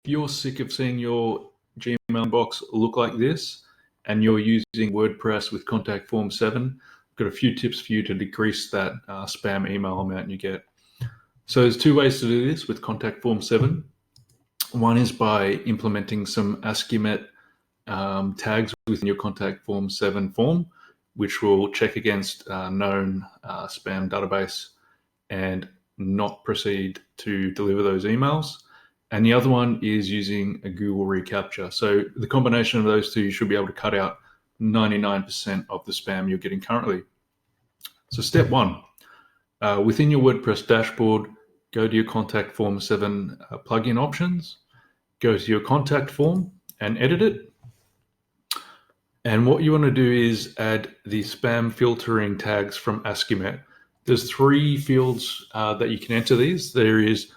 you're sick of seeing your Gmail inbox look like this and you're using WordPress with contact form 7, I've got a few tips for you to decrease that spam email amount you get. So there's two ways to do this with contact form 7. One is by implementing some ASCII tags within your contact form 7 form, which will check against known spam database and not proceed to deliver those emails. And the other one is using a Google reCAPTCHA. So the combination of those two, you should be able to cut out 99% of the spam you're getting currently. So step one, within your WordPress dashboard, go to your contact form 7 plugin options, go to your contact form and edit it. And what you want to do is add the spam filtering tags from ASCII. There's 3 fields that you can enter these. There is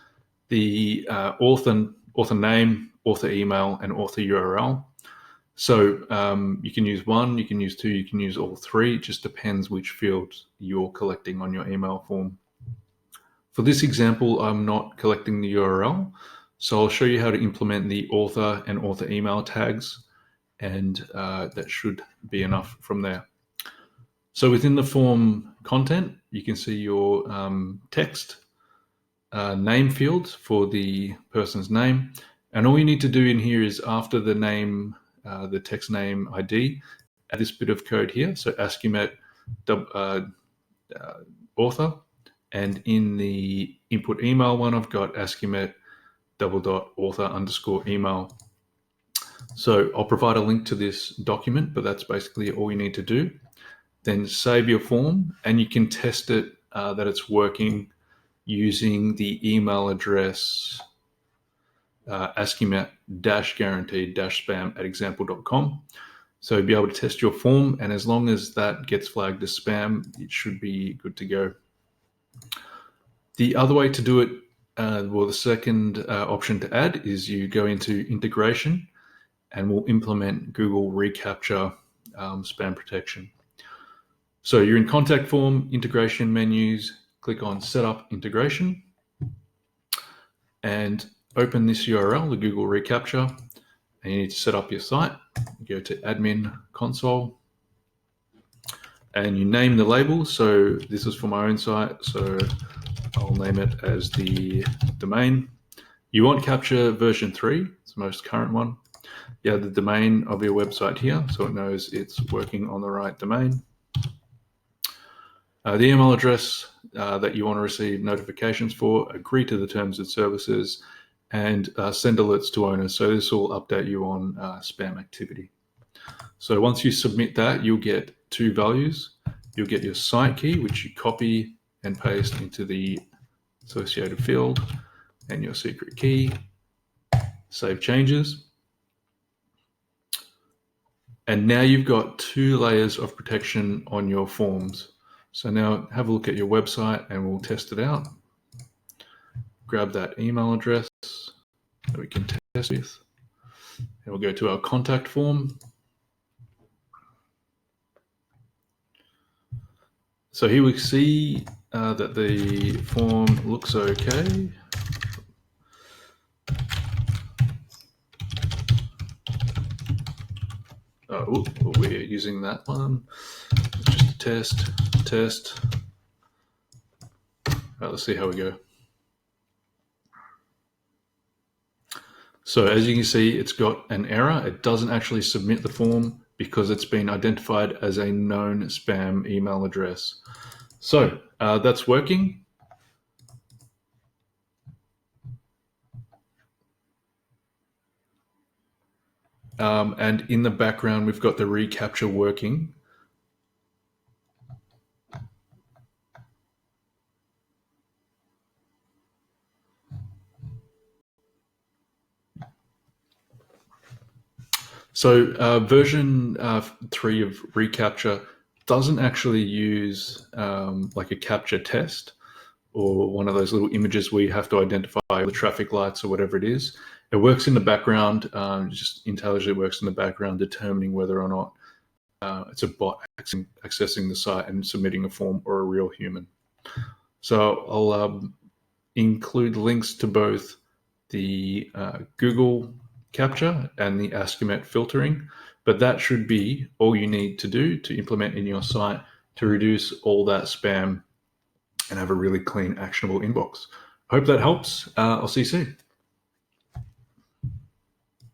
the author name, author email, and author URL. So you can use 1, you can use 2, you can use all 3. It just depends which fields you're collecting on your email form. For this example, I'm not collecting the URL, so I'll show you how to implement the author and author email tags, and that should be enough from there. So within the form content, you can see your text, name field for the person's name, and all you need to do in here is after the name, the text name ID, add this bit of code here. So ASCII author, and in the input email one, I've got ASCII _author_email. So I'll provide a link to this document, but that's basically all you need to do. Then save your form, and you can test it that it's working using the email address ASCII-guaranteed-spam@example.com. So you'll be able to test your form, and as long as that gets flagged as spam, it should be good to go. The other way to do it, the second option to add is you go into integration, and we'll implement Google reCAPTCHA spam protection. So you're in contact form, integration menus, click on Setup Integration, and open this URL, the Google reCAPTCHA, and you need to set up your site. Go to Admin Console, and you name the label. So this is for my own site, so I'll name it as the domain. You want CAPTCHA version 3, it's the most current one. You have the domain of your website here, so it knows it's working on the right domain. The email address that you want to receive notifications for, agree to the terms and services, and send alerts to owners. So this will update you on spam activity. So once you submit that, you'll get 2 values. You'll get your site key, which you copy and paste into the associated field, and your secret key, save changes. And now you've got 2 layers of protection on your forms. So now have a look at your website and we'll test it out. Grab that email address that we can test with, and we'll go to our contact form. So here we see that the form looks okay. Oh, we're using that one. Just test. Let's see how we go. So as you can see, it's got an error. It doesn't actually submit the form because it's been identified as a known spam email address. So that's working. And in the background, we've got the reCAPTCHA working. So version 3 of reCAPTCHA doesn't actually use like a CAPTCHA test or one of those little images where you have to identify the traffic lights or whatever it is. It works in the background, just intelligently works in the background, determining whether or not it's a bot accessing the site and submitting a form or a real human. So I'll include links to both the Google CAPTCHA and the Ask-A-Met filtering, but that should be all you need to do to implement in your site to reduce all that spam and have a really clean, actionable inbox. I hope that helps. I'll see you soon.